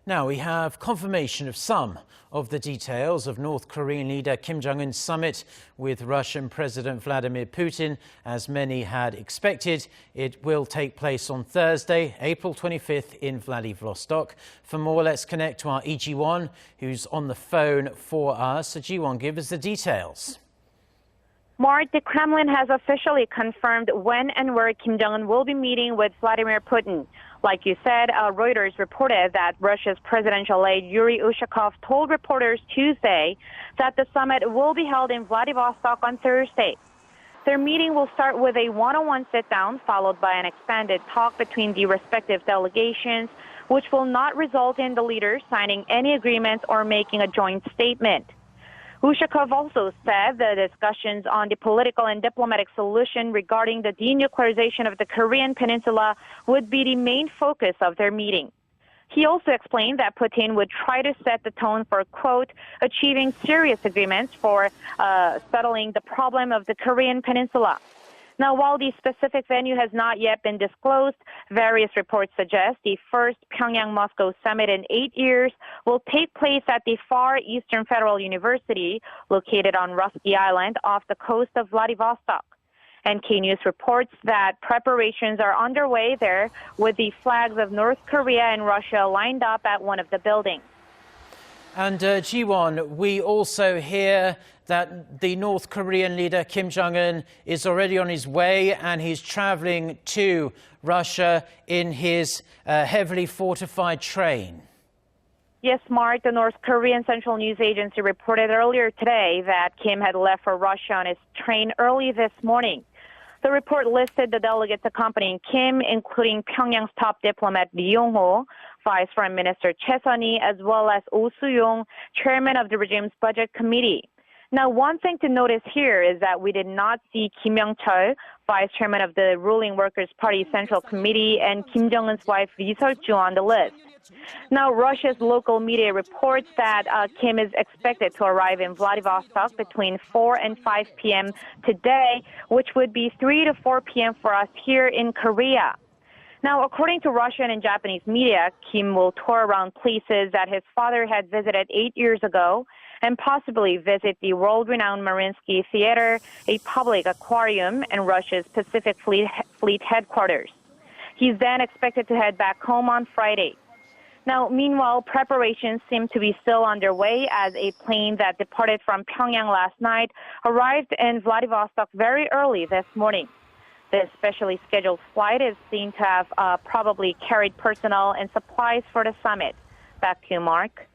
Now we have confirmation of some of the details of North Korean leader Kim Jong-un's summit with Russian President Vladimir Putin. As many had expected, it will take place on Thursday, April 25th in Vladivostok. For more, let's connect to our Ji-won, who's on the phone for us. So Ji-won, give us the details. Mark, the Kremlin has officially confirmed when and where Kim Jong-un will be meeting with Vladimir Putin. Like you said, Reuters reported that Russia's presidential aide Yuri Ushakov told reporters Tuesday that the summit will be held in Vladivostok on Thursday. Their meeting will start with a one-on-one sit-down, followed by an expanded talk between the respective delegations, which will not result in the leaders signing any agreements or making a joint statement. Ushakov also said the discussions on the political and diplomatic solution regarding the denuclearization of the Korean Peninsula would be the main focus of their meeting. He also explained that Putin would try to set the tone for, quote, achieving serious agreements for settling the problem of the Korean Peninsula. Now, while the specific venue has not yet been disclosed, various reports suggest the first Pyongyang-Moscow summit in 8 years will take place at the Far Eastern Federal University, located on Rusky Island off the coast of Vladivostok. And K-News reports that preparations are underway there, with the flags of North Korea and Russia lined up at one of the buildings. And Ji-won, we also hear that the North Korean leader Kim Jong-un is already on his way and he's traveling to Russia in his heavily fortified train. Yes, Mark, the North Korean Central News Agency reported earlier today that Kim had left for Russia on his train early this morning. The report listed the delegates accompanying Kim, including Pyongyang's top diplomat Lee Yong-ho, Vice Foreign Minister Choi Sun-hee, as well as Oh Soo-yong, chairman of the regime's budget committee. Now, one thing to notice here is that we did not see Kim Yong-chol, vice chairman of the ruling Workers' Party Central Committee, and Kim Jong-un's wife Lee Seol-ju on the list. Now, Russia's local media reports that Kim is expected to arrive in Vladivostok between 4 and 5 p.m. today, which would be 3 to 4 p.m. for us here in Korea. Now, according to Russian and Japanese media, Kim will tour around places that his father had visited 8 years ago and possibly visit the world-renowned Mariinsky Theater, a public aquarium, and Russia's Pacific Fleet headquarters. He's then expected to head back home on Friday. Now, meanwhile, preparations seem to be still underway as a plane that departed from Pyongyang last night arrived in Vladivostok very early this morning. This specially scheduled flight is seen to have probably carried personnel and supplies for the summit. Back to you, Mark.